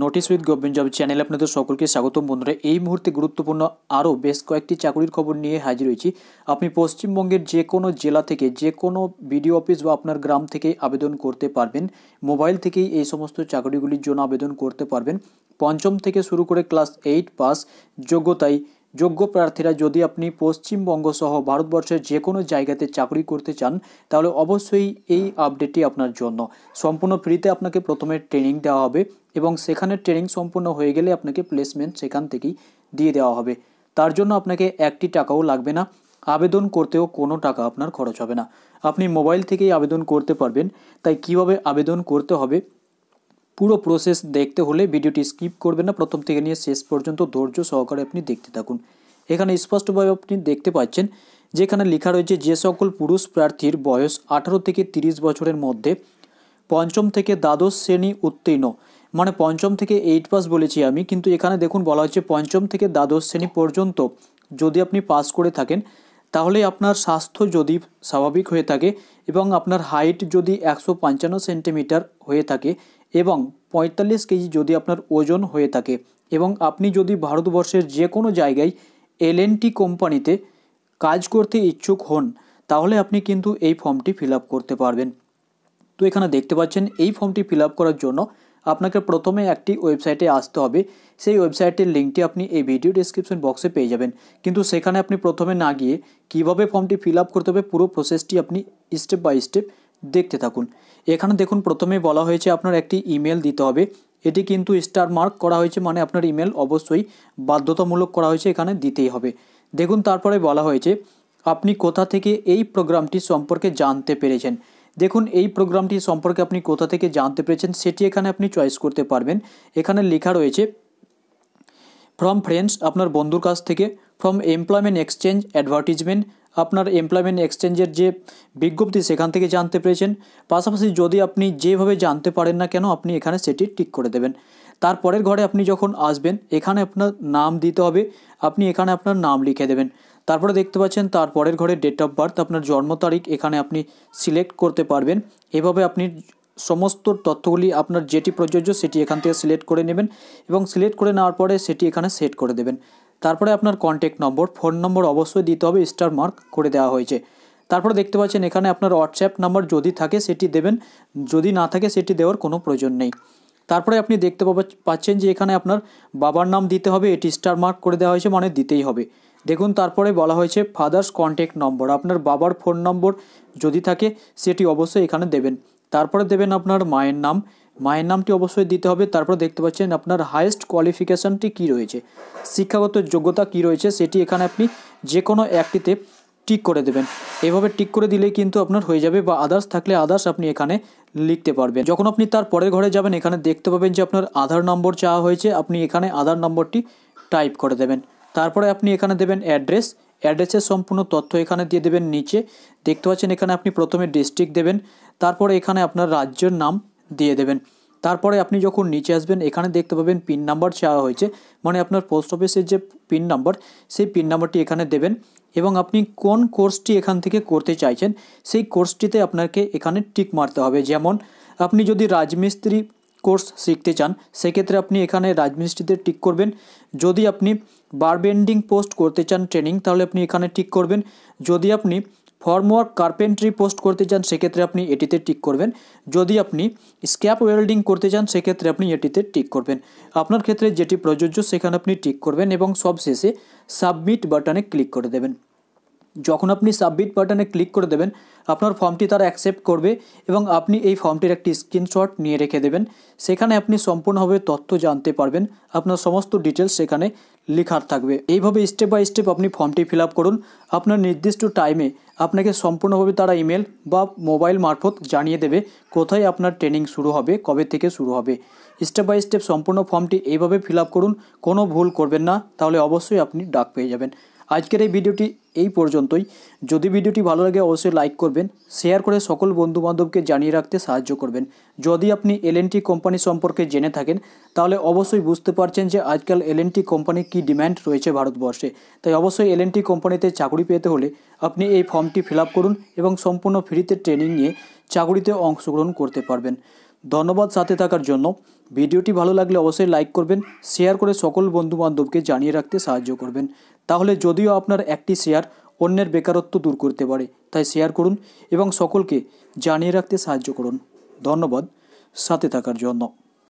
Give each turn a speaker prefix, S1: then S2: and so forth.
S1: Notice with government job চ্যানেলে আপনাদের সকলকে স্বাগতম। বন্ধুরা, এই মুহূর্তে গুরুত্বপূর্ণ আরও বেশ কয়েকটি চাকরির খবর নিয়ে হাজির হয়েছি। আপনি পশ্চিমবঙ্গের যে কোনো জেলা থেকে, যে কোনো বিডিও অফিস বা আপনার গ্রাম থেকে আবেদন করতে পারবেন। মোবাইল থেকেই এই সমস্ত চাকরিগুলির জন্য আবেদন করতে পারবেন। পঞ্চম থেকে শুরু করে ক্লাস 8 পাস যোগ্য প্রার্থীরা যদি আপনি পশ্চিমবঙ্গ সহ ভারতবর্ষের যে কোনো জায়গাতে চাকরি করতে চান, তাহলে অবশ্যই এই আপডেটটি আপনার জন্য। সম্পূর্ণ ফ্রিতে আপনাকে প্রথমে ট্রেনিং দেওয়া হবে এবং সেখানে ট্রেনিং সম্পূর্ণ হয়ে গেলে আপনাকে প্লেসমেন্ট সেখান থেকেই দিয়ে দেওয়া হবে। তার জন্য আপনাকে একটি টাকাও লাগবে না, আবেদন করতেও কোনো টাকা আপনার খরচ হবে না। আপনি মোবাইল থেকেই আবেদন করতে পারবেন। তাই কিভাবে আবেদন করতে হবে পুরো প্রসেস দেখতে হলে ভিডিওটি স্কিপ করবেন না, প্রথম থেকে নিয়ে শেষ পর্যন্ত ধৈর্য সহকারে আপনি দেখতে থাকুন। এখানে স্পষ্টভাবে আপনি দেখতে পাচ্ছেন যেখানে লেখা রয়েছে যে সকল পুরুষ প্রার্থীর বয়স 18 থেকে 30 বছরের মধ্যে, পঞ্চম থেকে দ্বাদশ শ্রেণী উত্তীর্ণ, মানে পঞ্চম থেকে 8 পাস বলেছি আমি, কিন্তু এখানে দেখুন বলা হচ্ছে পঞ্চম থেকে দ্বাদশ শ্রেণী পর্যন্ত যদি আপনি পাস করে থাকেন, তাহলে আপনার স্বাস্থ্য যদি স্বাভাবিক হয়ে থাকে এবং আপনার হাইট যদি 155 সেন্টিমিটার হয়ে থাকে এবং 45 কেজি যদি আপনার ওজন হয়ে থাকে এবং আপনি যদি ভারতবর্ষের যে কোনো জায়গায় এলএনটি কোম্পানিতে কাজ করতে ইচ্ছুক হন, তাহলে আপনি কিন্তু এই ফর্মটি ফিল আপ করতে পারবেন। তো এখানে দেখতে পাচ্ছেন এই ফর্মটি ফিল আপ করার জন্য আপনাকে প্রথমে একটি ওয়েবসাইটে আসতে হবে। সেই ওয়েবসাইটের লিঙ্কটি আপনি এই ভিডিও ডেসক্রিপশন বক্সে পেয়ে যাবেন, কিন্তু সেখানে আপনি প্রথমে না গিয়ে কীভাবে ফর্মটি ফিল আপ করতে হবে পুরো প্রসেসটি আপনি স্টেপ বাই স্টেপ দেখতে থাকুন। এখানে দেখুন প্রথমে বলা হয়েছে আপনার একটি ইমেল দিতে হবে। এটি কিন্তু স্টার মার্ক করা হয়েছে, মানে আপনার ইমেল অবশ্যই বাধ্যতামূলক করা হয়েছে, এখানে দিতেই হবে। দেখুন তারপরে বলা হয়েছে আপনি কোথা থেকে এই প্রোগ্রামটি সম্পর্কে জানতে পেরেছেন। দেখুন এই প্রোগ্রামটি সম্পর্কে আপনি কোথা থেকে জানতে পেরেছেন সেটি এখানে আপনি চয়েস করতে পারবেন। এখানে লেখা রয়েছে ফ্রম ফ্রেন্ডস, আপনার বন্ধুর কাছ থেকে, ফ্রম এমপ্লয়মেন্ট এক্সচেঞ্জ অ্যাডভার্টিজমেন্ট, আপনার এমপ্লয়মেন্ট এক্সচেঞ্জের যে বিজ্ঞপ্তি সেখান থেকে জানতে পেরেছেন। পাশাপাশি যদি আপনি যেভাবে জানতে পারেন না কেন, আপনি এখানে সেটি টিক করে দেবেন। তারপরের ঘরে আপনি যখন আসবেন এখানে আপনার নাম দিতে হবে, আপনি এখানে আপনার নাম লিখে দেবেন। তারপরে দেখতে পাচ্ছেন তারপরের ঘরে ডেট অফ বার্থ, আপনার জন্ম তারিখ এখানে আপনি সিলেক্ট করতে পারবেন। এভাবে আপনি সমস্ত তথ্যগুলি আপনার যেটি প্রযোজ্য সেটি এখান থেকে সিলেক্ট করে নেবেন এবং সিলেক্ট করে নেওয়ার পরে সেটি এখানে সেট করে দেবেন। তারপরে আপনার কন্ট্যাক্ট নম্বর, ফোন নম্বর অবশ্যই দিতে হবে, স্টার মার্ক করে দেওয়া হয়েছে। তারপরে দেখতে পাচ্ছেন এখানে আপনার হোয়াটসঅ্যাপ নাম্বার যদি থাকে সেটি দেবেন, যদি না থাকে সেটি দেওয়ার কোনো প্রয়োজন নেই। তারপরে আপনি দেখতে পাচ্ছেন যে এখানে আপনার বাবার নাম দিতে হবে, এটি স্টার মার্ক করে দেওয়া হয়েছে, মানে দিতেই হবে। দেখুন তারপরে বলা হয়েছে ফাদার্স কন্ট্যাক্ট নম্বর, আপনার বাবার ফোন নম্বর যদি থাকে সেটি অবশ্যই এখানে দেবেন। তারপরে দেবেন আপনার মায়ের নাম, মায়ের নামটি অবশ্যই দিতে হবে। তারপরে দেখতে পাচ্ছেন আপনার হাইয়েস্ট কোয়ালিফিকেশানটি কী রয়েছে, শিক্ষাগত যোগ্যতা কী রয়েছে সেটি এখানে আপনি যে কোনো একটিতে টিক করে দেবেন। এভাবে টিক করে দিলেই কিন্তু আপনার হয়ে যাবে, বা আদার্স থাকলে আদার্স আপনি এখানে লিখতে পারবেন। যখন আপনি তার পরের ঘরে যাবেন এখানে দেখতে পাবেন যে আপনার আধার নম্বর চাওয়া হয়েছে, আপনি এখানে আধার নম্বরটি টাইপ করে দেবেন। তারপরে আপনি এখানে দেবেন অ্যাড্রেস, অ্যাড্রেসের সম্পূর্ণ তথ্য এখানে দিয়ে দেবেন। নিচে দেখতে পাচ্ছেন এখানে আপনি প্রথমে ডিস্ট্রিক্ট দেবেন, তারপরে এখানে আপনার রাজ্যের নাম দিয়ে দেবেন। তারপরে আপনি যখন নিচে আসবেন এখানে দেখতে পাবেন পিন নাম্বার চাওয়া হয়েছে, মানে আপনার পোস্ট অফিসের যে পিন নাম্বার সেই পিন নাম্বারটি এখানে দেবেন এবং আপনি কোন কোর্সটি এখান থেকে করতে চাইছেন সেই কোর্সটিতে আপনাকে এখানে টিক মারতে হবে। যেমন আপনি যদি রাজমিস্ত্রি কোর্স শিখতে চান সেক্ষেত্রে আপনি এখানে রাজমিস্ত্রিতে টিক করবেন। যদি আপনি বারবেন্ডিং পোস্ট করতে চান ট্রেনিং, তাহলে আপনি এখানে টিক করবেন। যদি আপনি ফর্মওয়ার্ক কার্পেন্ট্রি পোস্ট করতে চান সেক্ষেত্রে আপনি এটিতে টিক করবেন। যদি আপনি স্ক্যাপ ওয়েল্ডিং করতে চান সেক্ষেত্রে আপনি এটিতে টিক করবেন। আপনার ক্ষেত্রে যেটি প্রযোজ্য সেখানে আপনি টিক করবেন এবং সবশেষে সাবমিট বাটনে ক্লিক করে দেবেন। যখন আপনি সাবমিট বাটনে ক্লিক করে দেবেন আপনার ফর্মটি তারা অ্যাকসেপ্ট করবে এবং আপনি এই ফর্মটির একটি স্ক্রিনশট নিয়ে রেখে দেবেন। সেখানে আপনি সম্পূর্ণভাবে তথ্য জানতে পারবেন, আপনার সমস্ত ডিটেলস সেখানে লেখা থাকবে। এইভাবে স্টেপ বাই স্টেপ আপনি ফর্মটি ফিল আপ করুন। আপনার নির্দিষ্ট টাইমে আপনাকে সম্পূর্ণভাবে তারা ইমেল বা মোবাইল মারফত জানিয়ে দেবে কোথায় আপনার ট্রেনিং শুরু হবে, কবে থেকে শুরু হবে। স্টেপ বাই স্টেপ সম্পূর্ণ ফর্মটি এইভাবে ফিল আপ করুন, কোনো ভুল করবেন না, তাহলে অবশ্যই আপনি ডাক পেয়ে যাবেন। আজকের এই ভিডিওটি এই পর্যন্তই। যদি ভিডিওটি ভালো লাগে অবশ্যই লাইক করবেন, শেয়ার করে সকল বন্ধুবান্ধবকে জানিয়ে রাখতে সাহায্য করবেন। যদি আপনি এলএনটি কোম্পানি সম্পর্কে জেনে থাকেন তাহলে অবশ্যই বুঝতে পারছেন যে আজকাল এলএনটি কোম্পানির কী ডিম্যান্ড রয়েছে ভারতবর্ষে। তাই অবশ্যই এলএনটি কোম্পানিতে চাকরি পেতে হলে আপনি এই ফর্মটি ফিল আপ করুন এবং সম্পূর্ণ ফ্রিতে ট্রেনিং নিয়ে চাকরিতে অংশগ্রহণ করতে পারবেন। ধন্যবাদ সাথে থাকার জন্য। ভিডিওটি ভালো লাগলে অবশ্যই লাইক করবেন, শেয়ার করে সকল বন্ধুবান্ধবকে জানিয়ে রাখতে সাহায্য করবেন। তাহলে যদিও আপনার একটি শেয়ার অন্যের বেকারত্ব দূর করতে পারে, তাই শেয়ার করুন এবং সকলকে জানিয়ে রাখতে সাহায্য করুন। ধন্যবাদ সাথে থাকার জন্য।